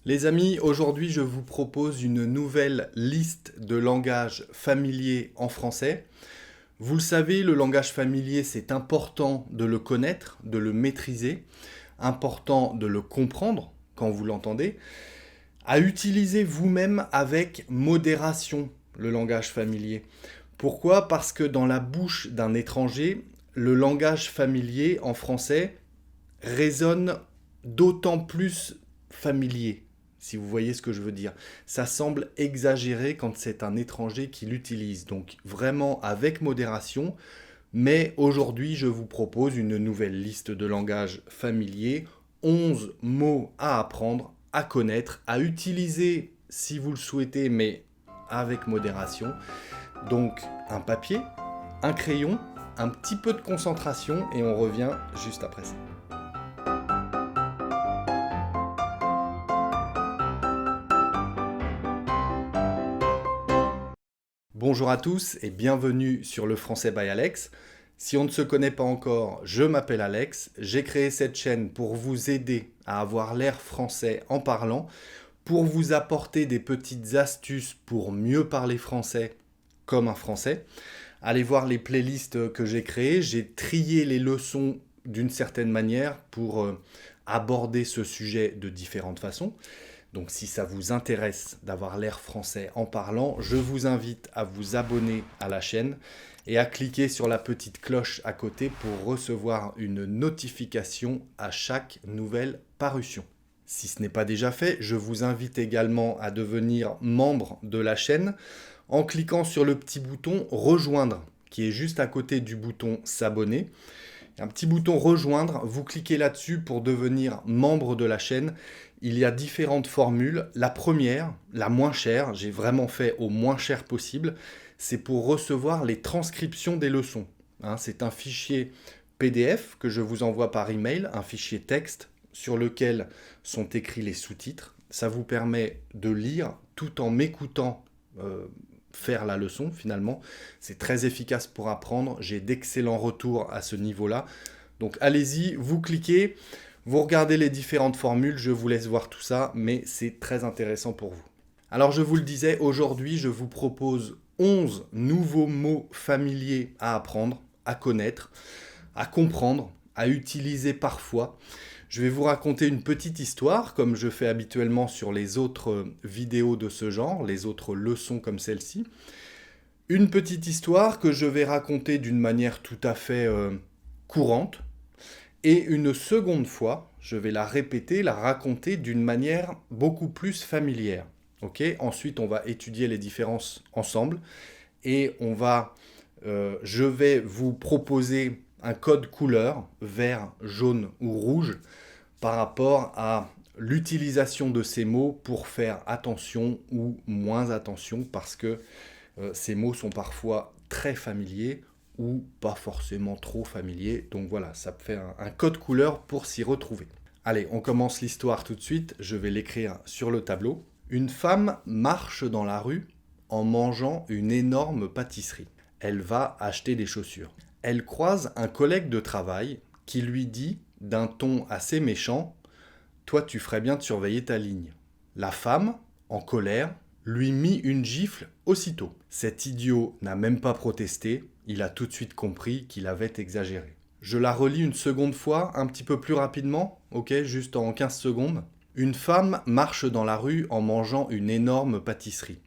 Les amis, aujourd'hui je vous propose une nouvelle liste de langages familiers en français. Vous le savez, le langage familier, c'est important de le connaître, de le maîtriser, important de le comprendre quand vous l'entendez, à utiliser vous-même avec modération le langage familier. Pourquoi? Parce que dans la bouche d'un étranger, le langage familier en français résonne d'autant plus familier, si vous voyez ce que je veux dire. Ça semble exagéré quand c'est un étranger qui l'utilise. Donc vraiment avec modération. Mais aujourd'hui, je vous propose une nouvelle liste de langages familiers. 11 mots à apprendre, à connaître, à utiliser si vous le souhaitez, mais avec modération. Donc un papier, un crayon, un petit peu de concentration et on revient juste après ça. Bonjour à tous et bienvenue sur le Français by Alex. Si on ne se connaît pas encore, je m'appelle Alex. J'ai créé cette chaîne pour vous aider à avoir l'air français en parlant, pour vous apporter des petites astuces pour mieux parler français comme un français. Allez voir les playlists que j'ai créées. J'ai trié les leçons d'une certaine manière pour aborder ce sujet de différentes façons. Donc si ça vous intéresse d'avoir l'air français en parlant, je vous invite à vous abonner à la chaîne et à cliquer sur la petite cloche à côté pour recevoir une notification à chaque nouvelle parution. Si ce n'est pas déjà fait, je vous invite également à devenir membre de la chaîne en cliquant sur le petit bouton rejoindre qui est juste à côté du bouton s'abonner. Un petit bouton rejoindre, vous cliquez là-dessus pour devenir membre de la chaîne. Il y a différentes formules. La première, la moins chère, j'ai vraiment fait au moins cher possible, c'est pour recevoir les transcriptions des leçons. C'est un fichier PDF que je vous envoie par email, un fichier texte sur lequel sont écrits les sous-titres. Ça vous permet de lire tout en m'écoutant faire la leçon finalement. C'est très efficace pour apprendre. J'ai d'excellents retours à ce niveau-là. Donc allez-y, vous cliquez, vous regardez les différentes formules, je vous laisse voir tout ça, mais c'est très intéressant pour vous. Alors je vous le disais, aujourd'hui je vous propose 11 nouveaux mots familiers à apprendre, à connaître, à comprendre, à utiliser parfois. Je vais vous raconter une petite histoire, comme je fais habituellement sur les autres vidéos de ce genre, les autres leçons comme celle-ci. Une petite histoire que je vais raconter d'une manière tout à fait courante. Et une seconde fois, je vais la répéter, la raconter d'une manière beaucoup plus familière. Okay. Ensuite, on va étudier les différences ensemble et je vais vous proposer un code couleur, vert, jaune ou rouge, par rapport à l'utilisation de ces mots pour faire attention ou moins attention, parce que ces mots sont parfois très familiers ou pas forcément trop familiers. Donc voilà, ça fait un code couleur pour s'y retrouver. Allez, on commence l'histoire tout de suite. Je vais l'écrire sur le tableau. Une femme marche dans la rue en mangeant une énorme pâtisserie. Elle va acheter des chaussures. Elle croise un collègue de travail qui lui dit d'un ton assez méchant « Toi, tu ferais bien de surveiller ta ligne ». La femme, en colère, lui mit une gifle aussitôt. Cet idiot n'a même pas protesté, il a tout de suite compris qu'il avait exagéré. Je la relis une seconde fois, un petit peu plus rapidement, ok, juste en 15 secondes. Une femme marche dans la rue en mangeant une énorme pâtisserie.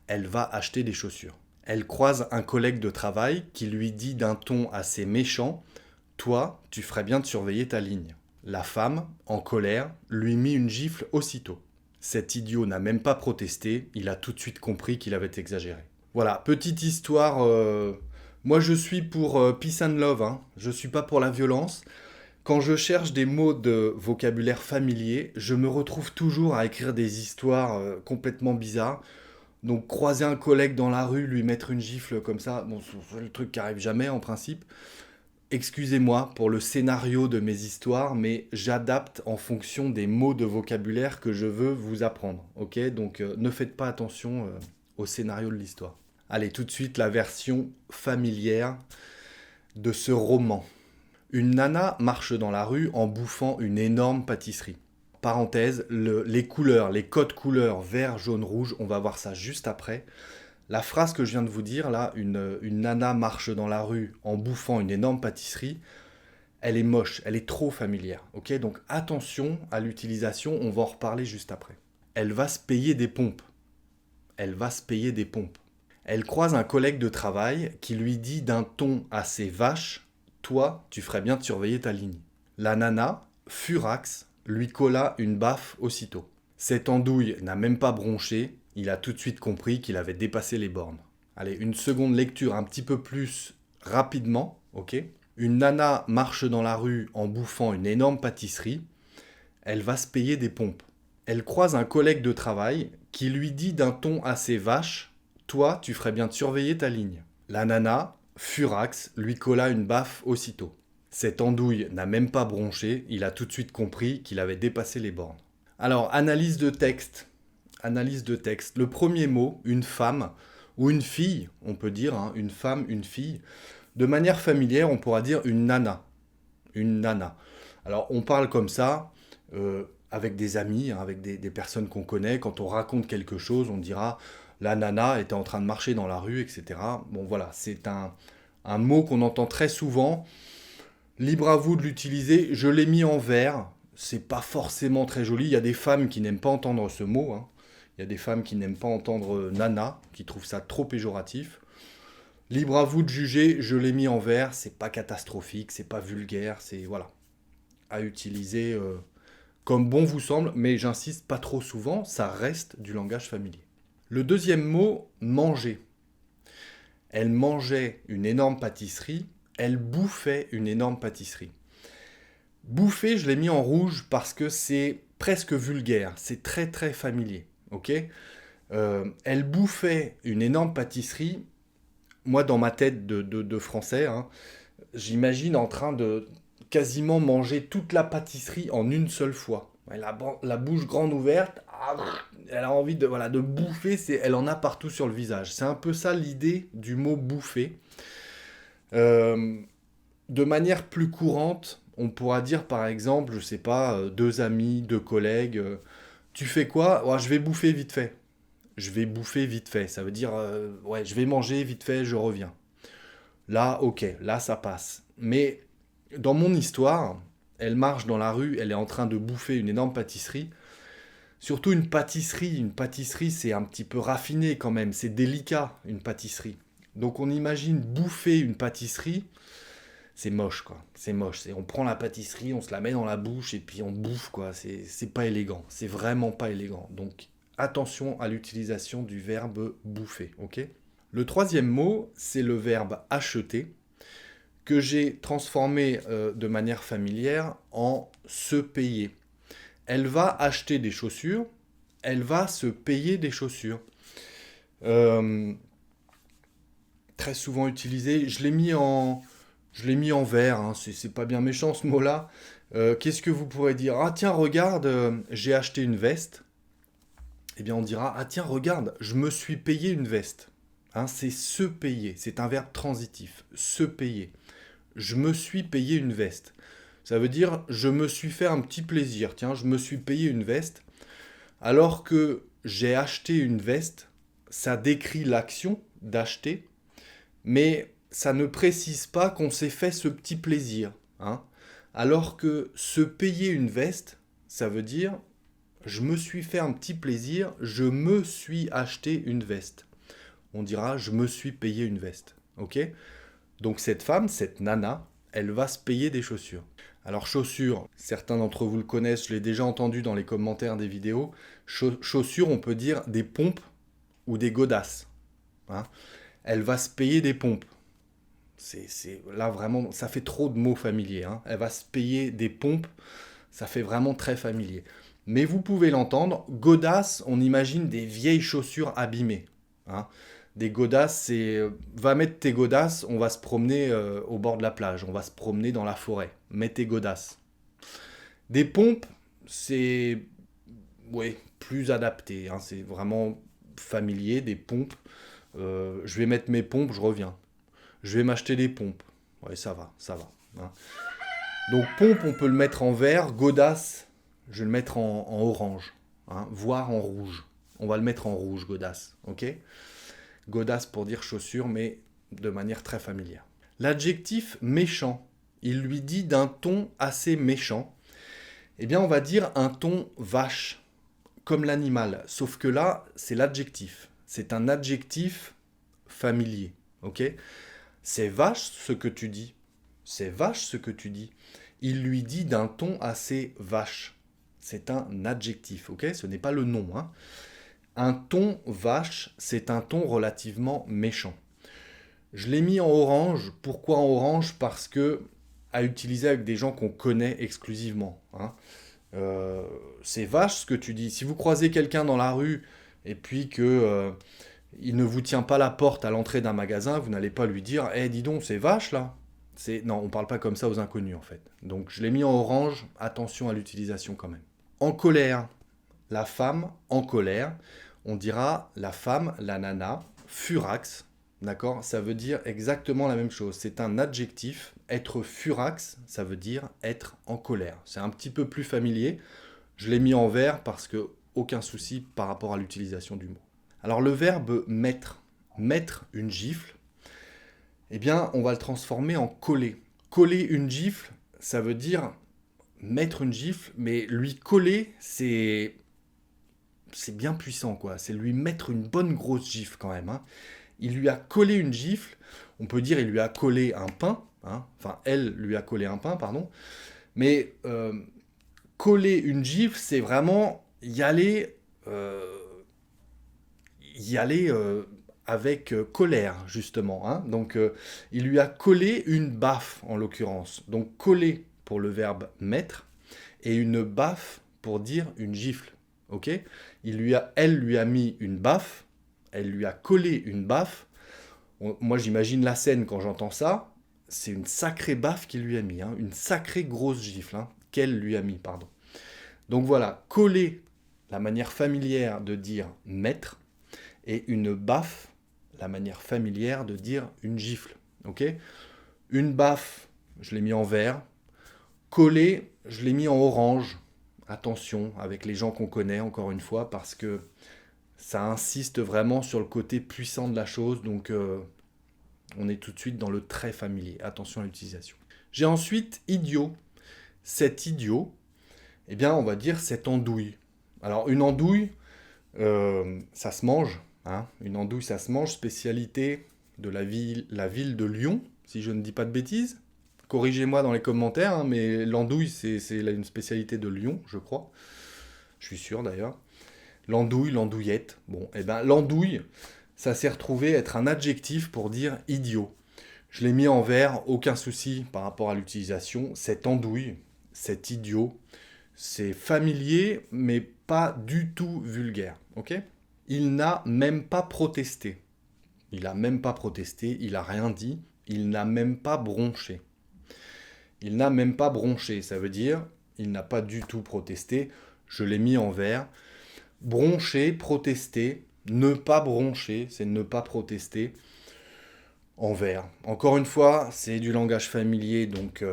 Elle va acheter des chaussures. Elle croise un collègue de travail qui lui dit d'un ton assez méchant « Toi, tu ferais bien de surveiller ta ligne ». La femme, en colère, lui mit une gifle aussitôt. Cet idiot n'a même pas protesté, il a tout de suite compris qu'il avait exagéré. Voilà, petite histoire. Moi, je suis pour peace and love, hein. Je suis pas pour la violence. Quand je cherche des mots de vocabulaire familier, je me retrouve toujours à écrire des histoires complètement bizarres. Donc, croiser un collègue dans la rue, lui mettre une gifle comme ça, bon, c'est le truc qui arrive jamais en principe. Excusez-moi pour le scénario de mes histoires, mais j'adapte en fonction des mots de vocabulaire que je veux vous apprendre. Ok, donc ne faites pas attention au scénario de l'histoire. Allez, tout de suite la version familière de ce roman. Une nana marche dans la rue en bouffant une énorme pâtisserie. parenthèse, les couleurs, les codes couleurs vert, jaune, rouge, on va voir ça juste après. La phrase que je viens de vous dire, là, une nana marche dans la rue en bouffant une énorme pâtisserie, elle est moche, elle est trop familière. Ok, donc attention à l'utilisation, on va en reparler juste après. Elle va se payer des pompes. Elle va se payer des pompes. Elle croise un collègue de travail qui lui dit d'un ton assez vache, toi, tu ferais bien de surveiller ta ligne. La nana, furax, lui colla une baffe aussitôt. Cette andouille n'a même pas bronché, il a tout de suite compris qu'il avait dépassé les bornes. Allez, une seconde lecture un petit peu plus rapidement, ok ? Une nana marche dans la rue en bouffant une énorme pâtisserie, elle va se payer des pompes. Elle croise un collègue de travail qui lui dit d'un ton assez vache, toi, tu ferais bien de surveiller ta ligne. La nana, furax, lui colla une baffe aussitôt. Cette andouille n'a même pas bronché, il a tout de suite compris qu'il avait dépassé les bornes. Alors, analyse de texte. Analyse de texte. Le premier mot, une femme, ou une fille, on peut dire, hein, une femme, une fille. De manière familière, on pourra dire une nana. Une nana. Alors, on parle comme ça, avec des amis, hein, avec des personnes qu'on connaît. Quand on raconte quelque chose, on dira la nana était en train de marcher dans la rue, etc. Bon, voilà, c'est un mot qu'on entend très souvent. Libre à vous de l'utiliser. Je l'ai mis en vert. C'est pas forcément très joli. Il y a des femmes qui n'aiment pas entendre ce mot. Hein. Il y a des femmes qui n'aiment pas entendre nana, qui trouvent ça trop péjoratif. Libre à vous de juger. Je l'ai mis en vert. C'est pas catastrophique, c'est pas vulgaire. C'est voilà, à utiliser comme bon vous semble. Mais j'insiste pas trop souvent. Ça reste du langage familier. Le deuxième mot, manger. Elle mangeait une énorme pâtisserie. Elle bouffait une énorme pâtisserie. Bouffer, je l'ai mis en rouge parce que c'est presque vulgaire, c'est très très familier, ok ? Elle bouffait une énorme pâtisserie. Moi, dans ma tête de français, hein, j'imagine en train de quasiment manger toute la pâtisserie en une seule fois. La bouche grande ouverte, elle a envie de bouffer, elle en a partout sur le visage. C'est un peu ça l'idée du mot bouffer. De manière plus courante, on pourra dire par exemple, je sais pas, deux amis, deux collègues, tu fais quoi ? Ouais, je vais bouffer vite fait. Je vais bouffer vite fait. Ça veut dire, ouais, je vais manger vite fait, je reviens. Là, ok, là ça passe. Mais dans mon histoire, elle marche dans la rue, elle est en train de bouffer une énorme pâtisserie. Surtout une pâtisserie c'est un petit peu raffiné quand même, c'est délicat une pâtisserie. Donc on imagine bouffer une pâtisserie, c'est moche quoi, c'est moche. On prend la pâtisserie, on se la met dans la bouche et puis on bouffe quoi, c'est pas élégant, c'est vraiment pas élégant. Donc attention à l'utilisation du verbe bouffer, ok ? Le troisième mot, c'est le verbe acheter, que j'ai transformé de manière familière en se payer. Elle va acheter des chaussures, elle va se payer des chaussures. Très souvent utilisé, je l'ai mis en vert, hein, c'est pas bien méchant ce mot-là. Qu'est-ce que vous pourrez dire ? Ah tiens, regarde, j'ai acheté une veste. Eh bien on dira, ah tiens, regarde, je me suis payé une veste. Hein, c'est se payer, c'est un verbe transitif, se payer. Je me suis payé une veste. Ça veut dire, je me suis fait un petit plaisir. Tiens, je me suis payé une veste. Alors que j'ai acheté une veste, ça décrit l'action d'acheter, mais ça ne précise pas qu'on s'est fait ce petit plaisir. Hein. Alors que se payer une veste, ça veut dire, je me suis fait un petit plaisir, je me suis acheté une veste. On dira, je me suis payé une veste. Ok ? Donc cette femme, cette nana, elle va se payer des chaussures. Alors chaussures, certains d'entre vous le connaissent, je l'ai déjà entendu dans les commentaires des vidéos. Chaussures, on peut dire des pompes ou des godasses. Hein. Elle va se payer des pompes. Là vraiment, ça fait trop de mots familiers. Hein. Elle va se payer des pompes, ça fait vraiment très familier. Mais vous pouvez l'entendre, godasses, on imagine des vieilles chaussures abîmées. Hein. Des godasses, c'est va mettre tes godasses, on va se promener au bord de la plage, on va se promener dans la forêt. Mets tes godasses. Des pompes, c'est plus adapté, hein, c'est vraiment familier, des pompes. Je vais mettre mes pompes, je reviens. Je vais m'acheter des pompes. Ouais, ça va. Hein. Donc pompe, on peut le mettre en vert, godasse, Je vais le mettre en orange, hein, voire en rouge. On va le mettre en rouge, godasse, ok? Godasse pour dire chaussure, mais de manière très familière. L'adjectif méchant, il lui dit d'un ton assez méchant. Eh bien, on va dire un ton vache, comme l'animal. Sauf que là, c'est l'adjectif. C'est un adjectif familier, ok? C'est vache ce que tu dis. C'est vache ce que tu dis. Il lui dit d'un ton assez vache. C'est un adjectif, ok? Ce n'est pas le nom, hein. Un ton vache, c'est un ton relativement méchant. Je l'ai mis en orange. Pourquoi en orange? Parce que à utiliser avec des gens qu'on connaît exclusivement, hein. C'est vache ce que tu dis. Si vous croisez quelqu'un dans la rue et puis que il ne vous tient pas la porte à l'entrée d'un magasin, vous n'allez pas lui dire « Eh, dis donc, c'est vache là !» Non, on ne parle pas comme ça aux inconnus en fait. Donc je l'ai mis en orange, attention à l'utilisation quand même. En colère, la femme en colère, on dira la femme, la nana, furax, d'accord? Ça veut dire exactement la même chose. C'est un adjectif. Être furax, ça veut dire être en colère. C'est un petit peu plus familier. Je l'ai mis en vert parce que aucun souci par rapport à l'utilisation du mot. Alors le verbe mettre, mettre une gifle, eh bien on va le transformer en coller. Coller une gifle, ça veut dire mettre une gifle, mais lui coller, c'est bien puissant, quoi. C'est lui mettre une bonne grosse gifle quand même, hein. Il lui a collé une gifle, on peut dire il lui a collé un pain, hein. Enfin elle lui a collé un pain, pardon. Mais coller une gifle, c'est vraiment y aller, avec colère, justement, hein. Donc il lui a collé une baffe, en l'occurrence. Donc coller pour le verbe mettre, et une baffe pour dire une gifle. Ok? Elle lui a mis une baffe, elle lui a collé une baffe. Moi, j'imagine la scène quand j'entends ça. C'est une sacrée baffe qu'il lui a mis, hein, une sacrée grosse gifle, hein, qu'elle lui a mis, pardon. Donc voilà, coller, la manière familière de dire mettre, et une baffe, la manière familière de dire une gifle. Ok? Une baffe, je l'ai mis en vert. Coller, je l'ai mis en orange. Attention, avec les gens qu'on connaît, encore une fois, parce que ça insiste vraiment sur le côté puissant de la chose, donc on est tout de suite dans le très familier. Attention à l'utilisation. J'ai ensuite idiot. Cet idiot, eh bien, on va dire cette andouille. Alors, une andouille, ça se mange, hein. Une andouille, ça se mange, spécialité de la ville de Lyon, si je ne dis pas de bêtises. Corrigez-moi dans les commentaires, hein, mais l'andouille, c'est une spécialité de Lyon, je crois. Je suis sûr d'ailleurs. L'andouille, l'andouillette. Bon, eh ben l'andouille, ça s'est retrouvé être un adjectif pour dire idiot. Je l'ai mis en vert, aucun souci par rapport à l'utilisation. Cette andouille, cet idiot, c'est familier, mais pas du tout vulgaire. Ok? Il n'a même pas protesté. Il n'a même pas protesté, il n'a rien dit, il n'a même pas bronché. Il n'a même pas bronché, ça veut dire il n'a pas du tout protesté. Je l'ai mis en vert. Broncher, protester, ne pas broncher, c'est ne pas protester. En vert. Encore une fois, c'est du langage familier, donc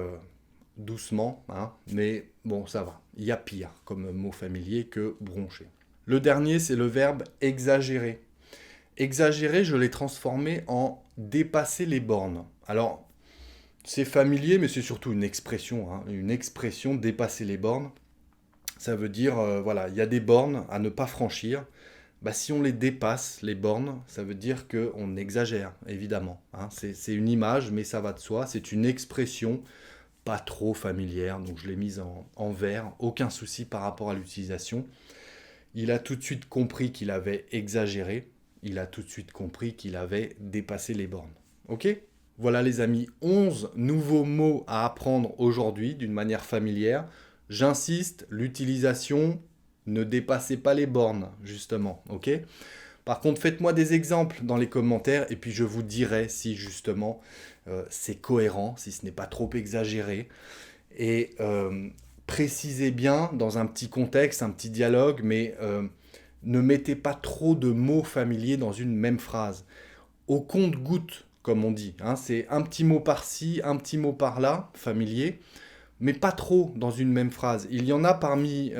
doucement, hein, mais bon, ça va. Il y a pire comme mot familier que broncher. Le dernier, c'est le verbe exagérer. Exagérer, je l'ai transformé en dépasser les bornes. Alors, c'est familier, mais c'est surtout une expression, hein, une expression dépasser les bornes. Ça veut dire, voilà, il y a des bornes à ne pas franchir. Bah, si on les dépasse, les bornes, ça veut dire qu'on exagère, évidemment, hein. C'est une image, mais ça va de soi. C'est une expression pas trop familière, donc je l'ai mise en vert. Aucun souci par rapport à l'utilisation. Il a tout de suite compris qu'il avait exagéré. Il a tout de suite compris qu'il avait dépassé les bornes. Ok? Voilà les amis, 11 nouveaux mots à apprendre aujourd'hui d'une manière familière. J'insiste, l'utilisation, ne dépassez pas les bornes, justement, ok? Par contre, faites-moi des exemples dans les commentaires et puis je vous dirai si justement c'est cohérent, si ce n'est pas trop exagéré. Et précisez bien dans un petit contexte, un petit dialogue, mais ne mettez pas trop de mots familiers dans une même phrase. Au compte-gouttes, comme on dit, hein, c'est un petit mot par-ci, un petit mot par-là, familier. mais pas trop dans une même phrase. Il y en a parmi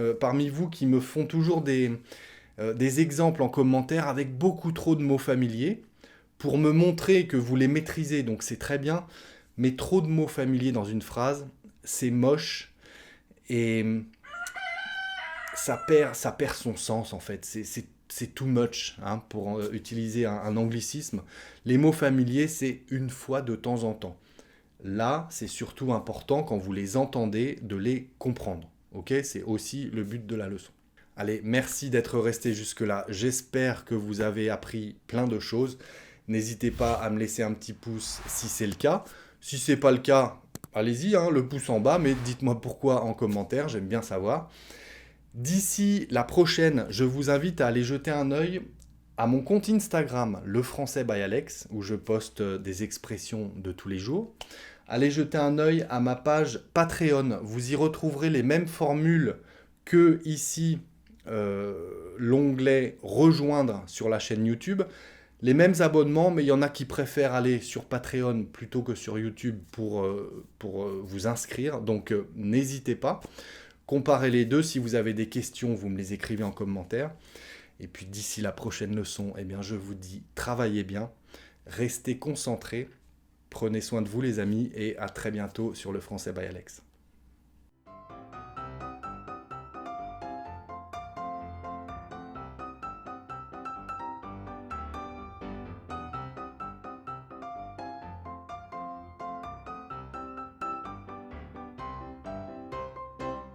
vous qui me font toujours des exemples en commentaire avec beaucoup trop de mots familiers pour me montrer que vous les maîtrisez, donc c'est très bien, mais trop de mots familiers dans une phrase, c'est moche et ça perd son sens en fait. C'est too much hein, pour utiliser un anglicisme. Les mots familiers, c'est une fois de temps en temps. Là, c'est surtout important quand vous les entendez de les comprendre. Ok, c'est aussi le but de la leçon. Allez, merci d'être resté jusque-là. J'espère que vous avez appris plein de choses. N'hésitez pas à me laisser un petit pouce si c'est le cas. Si c'est pas le cas, allez-y, hein, le pouce en bas, mais dites-moi pourquoi en commentaire, j'aime bien savoir. D'ici la prochaine, je vous invite à aller jeter un œil à mon compte Instagram, Le Français by Alex, où je poste des expressions de tous les jours. Allez jeter un œil à ma page Patreon. Vous y retrouverez les mêmes formules que ici, l'onglet Rejoindre sur la chaîne YouTube. Les mêmes abonnements, mais il y en a qui préfèrent aller sur Patreon plutôt que sur YouTube pour vous inscrire. Donc n'hésitez pas. Comparez les deux. Si vous avez des questions, vous me les écrivez en commentaire. Et puis d'ici la prochaine leçon, eh bien, je vous dis, travaillez bien, restez concentrés, prenez soin de vous les amis, et à très bientôt sur le Français by Alex.